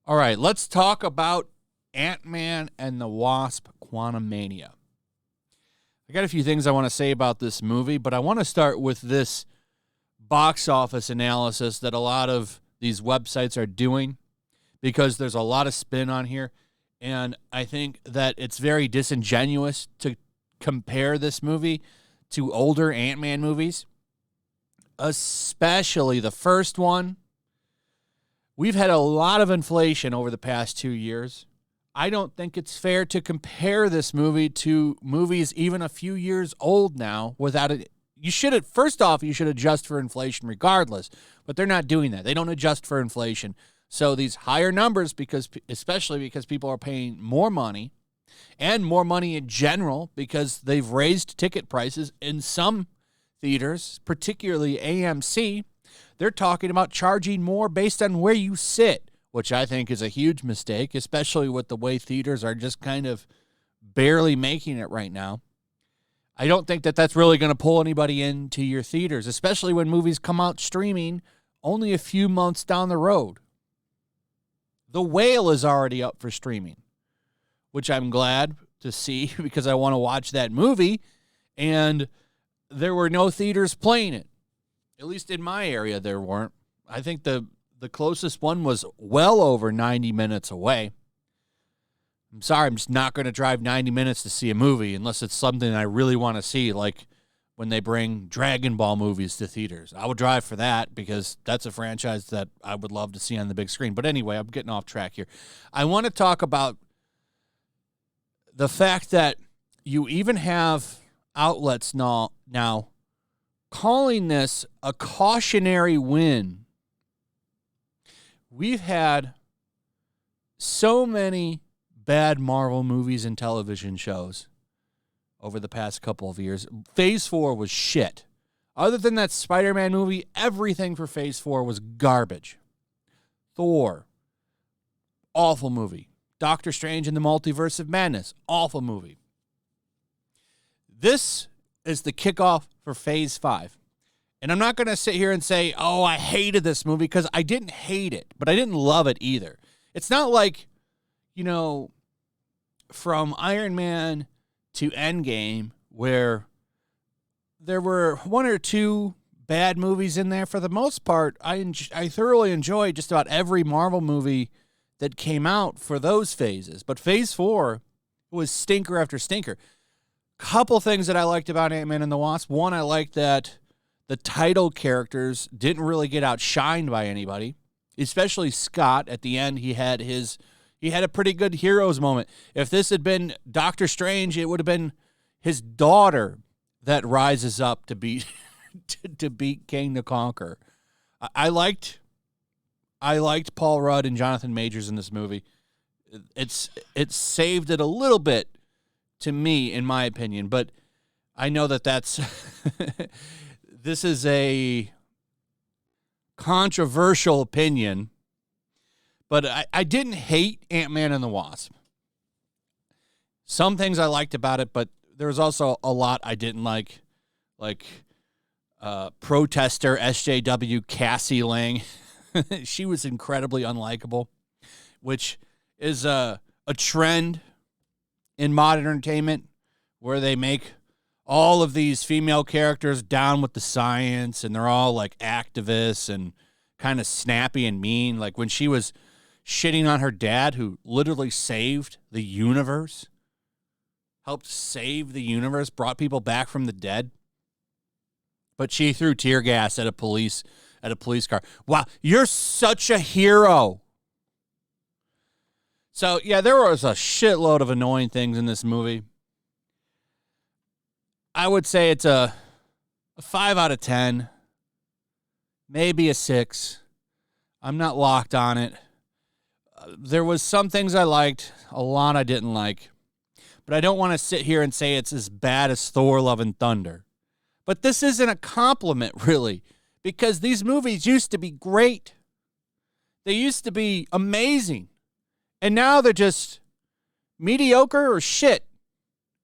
All right, let's talk about Antman and the Wasp: Quantumania. I got a few things I want to say about this movie, but I want to start with this box office analysis that a lot of these websites are doing, because there's a lot of spin on here, and I think that it's very disingenuous to compare this movie to older Ant-Man movies, especially the first one. We've had a lot of inflation over the past 2 years. I don't think it's fair to compare this movie to movies even a few years old now without it. First off, you should adjust for inflation regardless, but they're not doing that. They don't adjust for inflation. So these higher numbers, especially because people are paying more money, and more money in general because they've raised ticket prices in some theaters, particularly AMC. They're talking about charging more based on where you sit, which I think is a huge mistake, especially with the way theaters are just kind of barely making it right now. I don't think that that's really going to pull anybody into your theaters, especially when movies come out streaming only a few months down the road. The Whale is already up for streaming, which I'm glad to see because I want to watch that movie, and there were no theaters playing it. At least in my area, there weren't. I think the closest one was well over 90 minutes away. I'm sorry, I'm just not going to drive 90 minutes to see a movie unless it's something I really want to see, like when they bring Dragon Ball movies to theaters. I would drive for that because that's a franchise that I would love to see on the big screen. But anyway, I'm getting off track here. I want to talk about the fact that you even have outlets now calling this a cautionary win. We've had so many bad Marvel movies and television shows over the past couple of years. Phase 4 was shit. Other than that Spider-Man movie, everything for Phase 4 was garbage. Thor, awful movie. Doctor Strange and the Multiverse of Madness, awful movie. This is the kickoff for Phase 5. And I'm not going to sit here and say, oh, I hated this movie, because I didn't hate it, but I didn't love it either. It's not like, from Iron Man to Endgame, where there were one or two bad movies in there. For the most part, I thoroughly enjoyed just about every Marvel movie that came out for those phases. But Phase 4 was stinker after stinker. Couple things that I liked about Ant-Man and the Wasp. One, I liked that the title characters didn't really get outshined by anybody, especially Scott. At the end, he had a pretty good hero's moment. If this had been Doctor Strange, it would have been his daughter that rises up to beat to beat King the Conqueror. I liked Paul Rudd and Jonathan Majors in this movie. It saved it a little bit to me, in my opinion, but I know that's this is a controversial opinion, but I didn't hate Ant-Man and the Wasp. Some things I liked about it, but there was also a lot I didn't like protester SJW Cassie Lang. She was incredibly unlikable, which is a trend in modern entertainment where they make all of these female characters down with the science, and they're all like activists and kind of snappy and mean. Like when she was shitting on her dad, who literally saved the universe, helped save the universe, brought people back from the dead. But she threw tear gas at a police car. Wow, you're such a hero. So, yeah, there was a shitload of annoying things in this movie. I would say it's a 5 out of 10, maybe a 6. I'm not locked on it. There was some things I liked, a lot I didn't like. But I don't want to sit here and say it's as bad as Thor: Love and Thunder. But this isn't a compliment, really, because these movies used to be great. They used to be amazing. And now they're just mediocre or shit.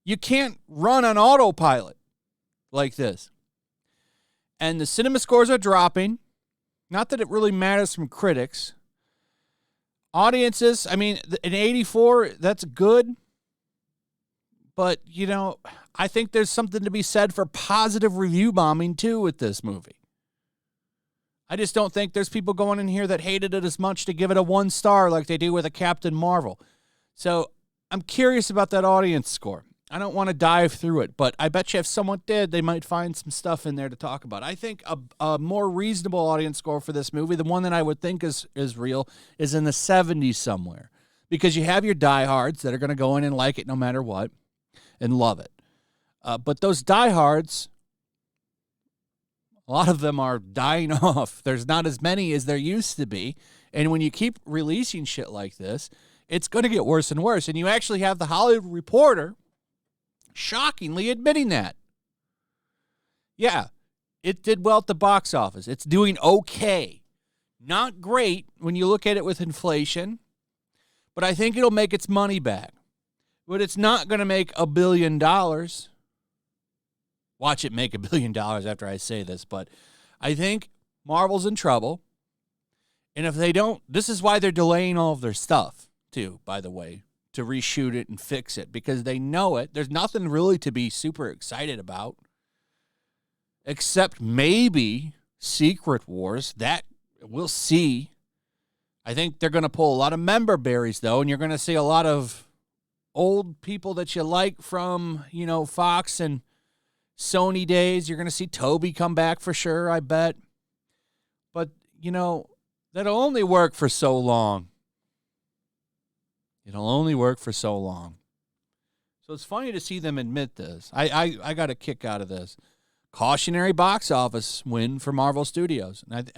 You can't run on autopilot. like this. And the cinema scores are dropping. Not that it really matters from critics. Audiences, I mean, in 84, that's good. But, you know, I think there's something to be said for positive review bombing, too, with this movie. I just don't think there's people going in here that hated it as much to give it a 1 star like they do with a Captain Marvel. So I'm curious about that audience score. I don't want to dive through it, but I bet you if someone did, they might find some stuff in there to talk about. I think a more reasonable audience score for this movie, the one that I would think is real, is in the 70s somewhere. Because you have your diehards that are going to go in and like it no matter what and love it. But those diehards, a lot of them are dying off. There's not as many as there used to be. And when you keep releasing shit like this, it's going to get worse and worse. And you actually have the Hollywood Reporter shockingly admitting that. Yeah, it did well at the box office. It's doing okay. Not great when you look at it with inflation, but I think it'll make its money back. But it's not going to make $1 billion. Watch it make $1 billion after I say this, but I think Marvel's in trouble. And if they don't, this is why they're delaying all of their stuff, too, by the way, to reshoot it and fix it, because they know it. There's nothing really to be super excited about, except maybe Secret Wars. That we'll see. I think they're going to pull a lot of member berries, though, and you're going to see a lot of old people that you like from, you know, Fox and Sony days. You're going to see Toby come back for sure, I bet. But, you know, that'll only work for so long. It'll only work for so long. So it's funny to see them admit this. I got a kick out of this. Cautionary box office win for Marvel Studios. And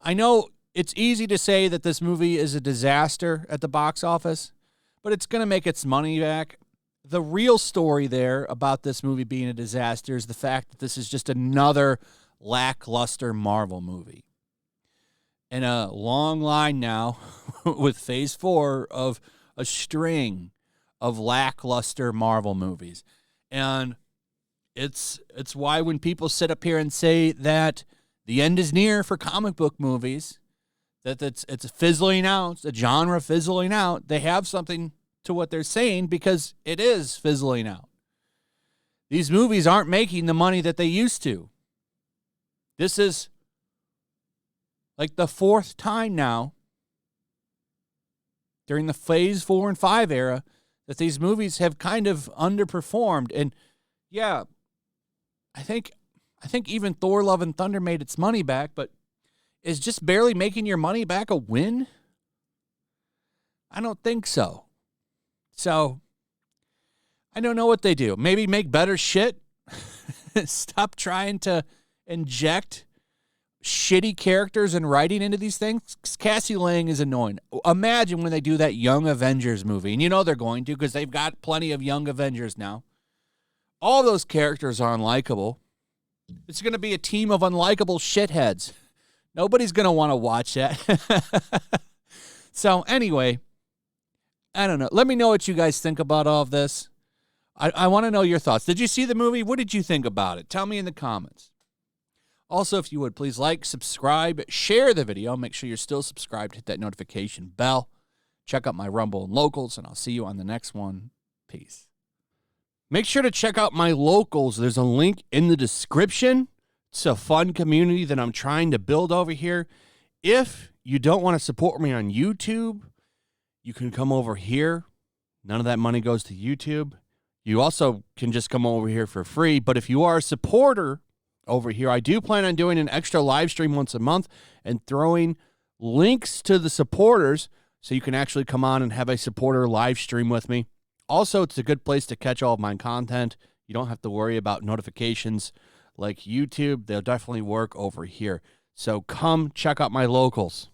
I know it's easy to say that this movie is a disaster at the box office, but it's going to make its money back. The real story there about this movie being a disaster is the fact that this is just another lackluster Marvel movie. And a long line now with Phase 4 of a string of lackluster Marvel movies. And it's why when people sit up here and say that the end is near for comic book movies, that it's fizzling out, the genre fizzling out, they have something to what they're saying because it is fizzling out. These movies aren't making the money that they used to. This is like the 4th time now during the Phase 4 and 5 era that these movies have kind of underperformed. And yeah, I think even Thor Love and Thunder made its money back, but is just barely making your money back a win? I don't think so. So I don't know what they do. Maybe make better shit. Stop trying to inject shitty characters and writing into these things. Cassie Lang is annoying. Imagine when they do that Young Avengers movie, and you know they're going to because they've got plenty of Young Avengers now. All those characters are unlikable. It's going to be a team of unlikable shitheads. Nobody's going to want to watch that. So anyway, I don't know. Let me know what you guys think about all of this. I want to know your thoughts. Did you see the movie? What did you think about it? Tell me in the comments. Also, if you would, please like, subscribe, share the video. Make sure you're still subscribed. Hit that notification bell. Check out my Rumble and Locals, and I'll see you on the next one. Peace. Make sure to check out my Locals. There's a link in the description. It's a fun community that I'm trying to build over here. If you don't want to support me on YouTube, you can come over here. None of that money goes to YouTube. You also can just come over here for free. But if you are a supporter over here, I do plan on doing an extra live stream once a month and throwing links to the supporters so you can actually come on and have a supporter live stream with me. Also, it's a good place to catch all of my content. You don't have to worry about notifications like YouTube. They'll definitely work over here. So come check out my Locals.